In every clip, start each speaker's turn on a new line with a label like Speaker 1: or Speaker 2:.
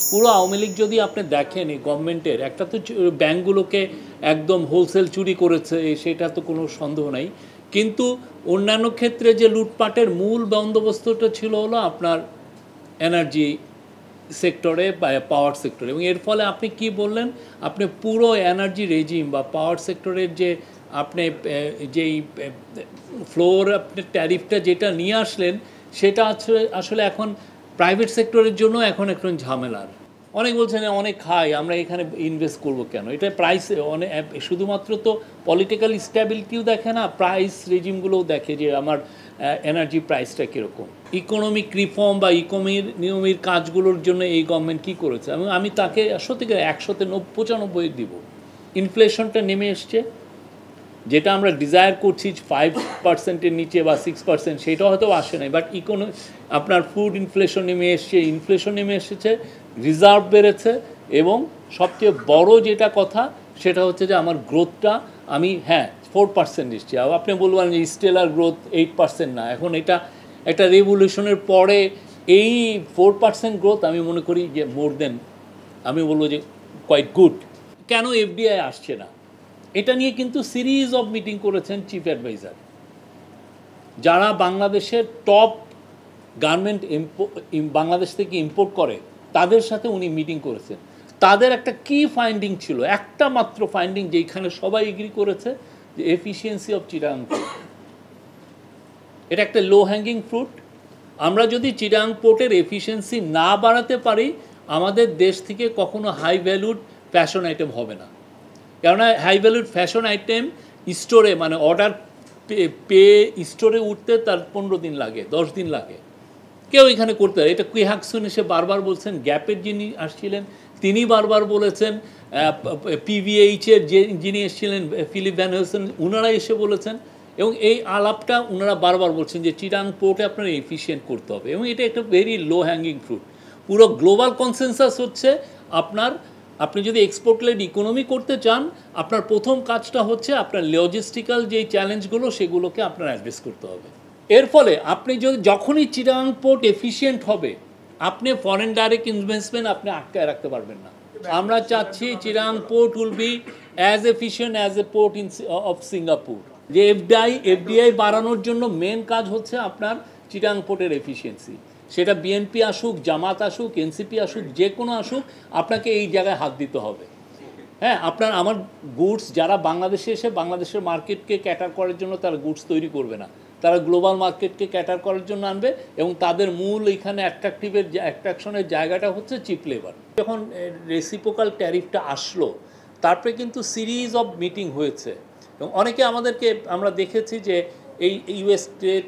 Speaker 1: পুরো আওয়ামী লীগ যদি আপনি দেখেন এই গভর্নমেন্টের একটা তো ব্যাংকগুলোকে একদম হোলসেল চুরি করেছে, সেটা তো কোনো সন্দেহ নাই। কিন্তু অন্যান্য ক্ষেত্রে যে লুটপাটের মূল বন্দোবস্তটা ছিল হলো আপনার এনার্জি সেক্টরে বা পাওয়ার সেক্টরে, এবং এর ফলে আপনি কি বললেন, আপনি পুরো এনার্জি রেজিম বা পাওয়ার সেক্টরের যে আপনি যেই ফ্লোর আপনি ট্যারিফটা যেটা নিয়ে আসলেন, সেটা আসলে এখন প্রাইভেট সেক্টরের জন্য এখন একটু ঝামেলার। অনেক বলছেন অনেক খাই, আমরা এখানে ইনভেস্ট করব কেন? এটা প্রাইস অনেক শুধুমাত্র তো পলিটিক্যাল স্ট্যাবিলিটিও দেখে না, প্রাইস রেজিমগুলোও দেখে যে আমার এনার্জি প্রাইসটা কীরকম। ইকোনমিক রিফর্ম বা নিয়মের কাজগুলোর জন্য এই গভর্নমেন্ট কী করেছে, এবং আমি তাকে সত্যিকার 195 দিব। ইনফ্লেশনটা নেমে এসছে, যেটা আমরা ডিজায়ার করছি 5%-এর নিচে বা 6%, সেটা হয়তো আসে নাই, বাট আপনার ফুড ইনফ্লেশন নেমে এসছে, ইনফ্লেশন নেমে এসেছে, রিজার্ভ বেড়েছে, এবং সবচেয়ে বড় যেটা কথা সেটা হচ্ছে যে আমার গ্রোথটা আমি 4% এসছি। আর আপনি বলবেন যে স্টেলার গ্রোথ 8% না, এখন এটা একটা রেভলিউশনের পরে এই 4% গ্রোথ আমি মনে করি যে মোর দেন, আমি বলবো যে কোয়াইট গুড। কেন এফডিআই আসছে না, এটা নিয়ে কিন্তু সিরিজ অফ মিটিং করেছেন চিফ অ্যাডভাইজার, যারা বাংলাদেশের টপ গার্মেন্ট বাংলাদেশ থেকে ইম্পোর্ট করে তাদের সাথে উনি মিটিং করেছেন। তাদের একটা কি ফাইন্ডিং ছিল, একটা মাত্র ফাইন্ডিং, যেখানে সবাই এগ্রি করেছে যে এফিসিয়েন্সি অফ চিটাগাং পোর্ট। এটা একটা লো হ্যাঙ্গিং ফ্রুট। আমরা যদি চিটাগাং পোর্টের এফিসিয়েন্সি না বাড়াতে পারি, আমাদের দেশ থেকে কখনো হাই ভ্যালুড ফ্যাশন আইটেম হবে না। কেননা হাই ভ্যালুড ফ্যাশন আইটেম স্টোরে, মানে অর্ডার পেয়ে স্টোরে উঠতে তার 15 দিন লাগে, 10 দিন লাগে, কেউ এখানে করতে পারে। এটা কুইহাকসুন এসে বারবার বলছেন, গ্যাপের যিনি আসছিলেন তিনি বারবার বলেছেন, পিভিএইচের যিনি এসেছিলেন ফিলিপ ভ্যান হেলসেন, ওনারা এসে বলেছেন, এবং এই আলাপটা ওনারা বারবার বলছেন যে চিটাগাং পোর্টে আপনার এফিশিয়েন্ট করতে হবে, এবং এটা একটা ভেরি লো হ্যাঙ্গিং ফ্রুট। পুরো গ্লোবাল কনসেনসাস হচ্ছে আপনি যদি এক্সপোর্ট লেড ইকোনমি করতে চান, আপনার প্রথম কাজটা হচ্ছে আপনার লজিস্টিক্যাল যেই চ্যালেঞ্জগুলো সেগুলোকে আপনার অ্যাড্রেস করতে হবে। এর ফলে আপনি যখনই চিটাগাং পোর্ট এফিশিয়েন্ট হবে, আপনি ফরেন ডাইরেক্ট ইনভেস্টমেন্ট আপনি আটকায় রাখতে পারবেন না। আমরা চাচ্ছি Chittagong port will be as efficient as a port of Singapore. যে এফডিআই বাড়ানোর জন্য মেন কাজ হচ্ছে আপনার চিটাগাং পোর্টের এফিসিয়েন্সি। সেটা বিএনপি আসুক, জামাত আসুক, এনসিপি আসুক, যে কোনো আসুক, আপনাকে এই জায়গায় হাত দিতে হবে। আমার গুডস যারা বাংলাদেশে এসে বাংলাদেশের মার্কেটকে ক্যাটার করার জন্য তারা গুডস তৈরি করবে না, তারা গ্লোবাল মার্কেটকে ক্যাটার করার জন্য আনবে, এবং তাদের মূল এখানে অ্যাট্রাকশনের জায়গাটা হচ্ছে চিপ লেবার। যখন রেসিপ্রোকাল ট্যারিফটা আসলো, তারপরে কিন্তু সিরিজ অফ মিটিং হয়েছে, এবং অনেকে আমরা দেখেছি যে এই ইউএস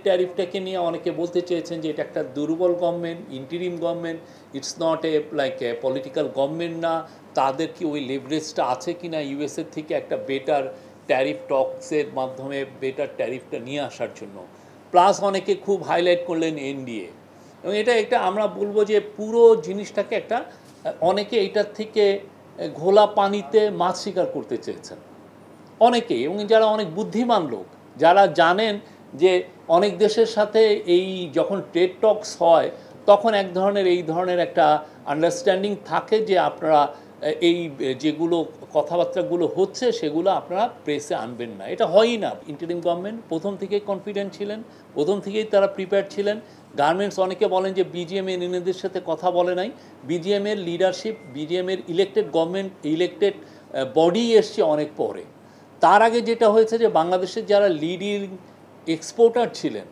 Speaker 1: ট্যারিফটাকে নিয়ে অনেকে বলতে চেয়েছেন যে এটা একটা দুর্বল government, interim government, it's not like a political government না, তাদের কি ওই লেভারেজটা আছে কি না ইউএসের থেকে একটা বেটার ট্যারিফ টক্সের মাধ্যমে বেটার ট্যারিফটা নিয়ে আসার জন্য। প্লাস অনেকে খুব হাইলাইট করলেন এনডিএ, এবং এটা আমরা বলবো যে পুরো জিনিসটাকে অনেকে এটার থেকে ঘোলা পানিতে মাছ শিকার করতে চেয়েছেন অনেকেই, এবং যারা অনেক বুদ্ধিমান লোক, যারা জানেন যে অনেক দেশের সাথে এই যখন ট্রেড টক্স হয় তখন এই ধরনের একটা আন্ডারস্ট্যান্ডিং থাকে যে আপনারা এই যেগুলো কথাবার্তাগুলো হচ্ছে সেগুলো আপনারা প্রেসে আনবেন না। এটা হয়ই না। ইন্টারিম গভর্নমেন্ট প্রথম থেকেই কনফিডেন্ট ছিলেন, প্রথম থেকেই তারা প্রিপেয়ার ছিলেন। গার্মেন্টস অনেকে বলেন যে বিজিএমএর এদের সাথে কথা বলে নাই। বিজিএমের লিডারশিপ, বিজিএমের ইলেকটেড গভর্নমেন্ট, ইলেকটেড বডি এসছে অনেক পরে। তার আগে যেটা হয়েছে যে বাংলাদেশের যারা লিডিং এক্সপোর্টার ছিলেন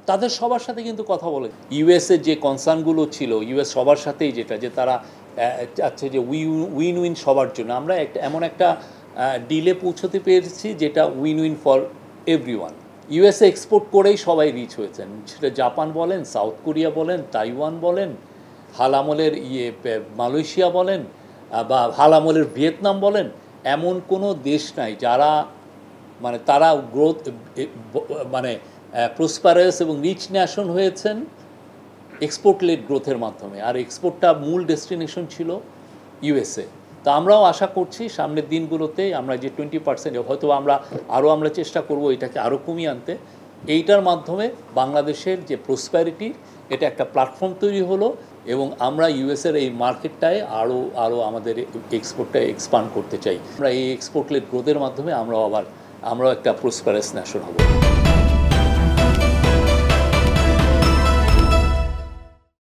Speaker 1: তাদের সবার সাথে কিন্তু কথা বলে। ইউএসের যে কনসার্নগুলো ছিল, ইউএস সবার সাথেই যে তারা চাচ্ছে যে উইন উইন সবার জন্য, আমরা এমন একটা ডিলে পৌঁছতে পেরেছি যেটা win win for everyone. USA export করেই সবাই রিচ হয়েছেন, সেটা জাপান বলেন, সাউথ কোরিয়া বলেন, তাইওয়ান বলেন, হালামলের মালয়েশিয়া বলেন, বা হালামলের ভিয়েতনাম বলেন, এমন কোনো দেশ নাই যারা তারা গ্রোথ প্রসপারাস এবং রিচ ন্যাশন হয়েছেন এক্সপোর্ট লেড গ্রোথের মাধ্যমে। আর এক্সপোর্টটা মূল ডেস্টিনেশন ছিল ইউএসএ। তা আমরাও আশা করছি সামনের দিনগুলোতে আমরা যে 20% হয়তো আমরা চেষ্টা করব এটাকে আরও কমিয়ে আনতে, এইটার মাধ্যমে বাংলাদেশের যে প্রসপ্যারিটি এটা একটা প্ল্যাটফর্ম তৈরি হলো এবং আমরা ইউএসের এই মার্কেটটায় আরও আমাদের এক্সপোর্টটা এক্সপান্ড করতে চাই। আমরা এই এক্সপোর্ট লেড গ্রোথের মাধ্যমে আমরাও একটা প্রসপারাস ন্যাশন হব।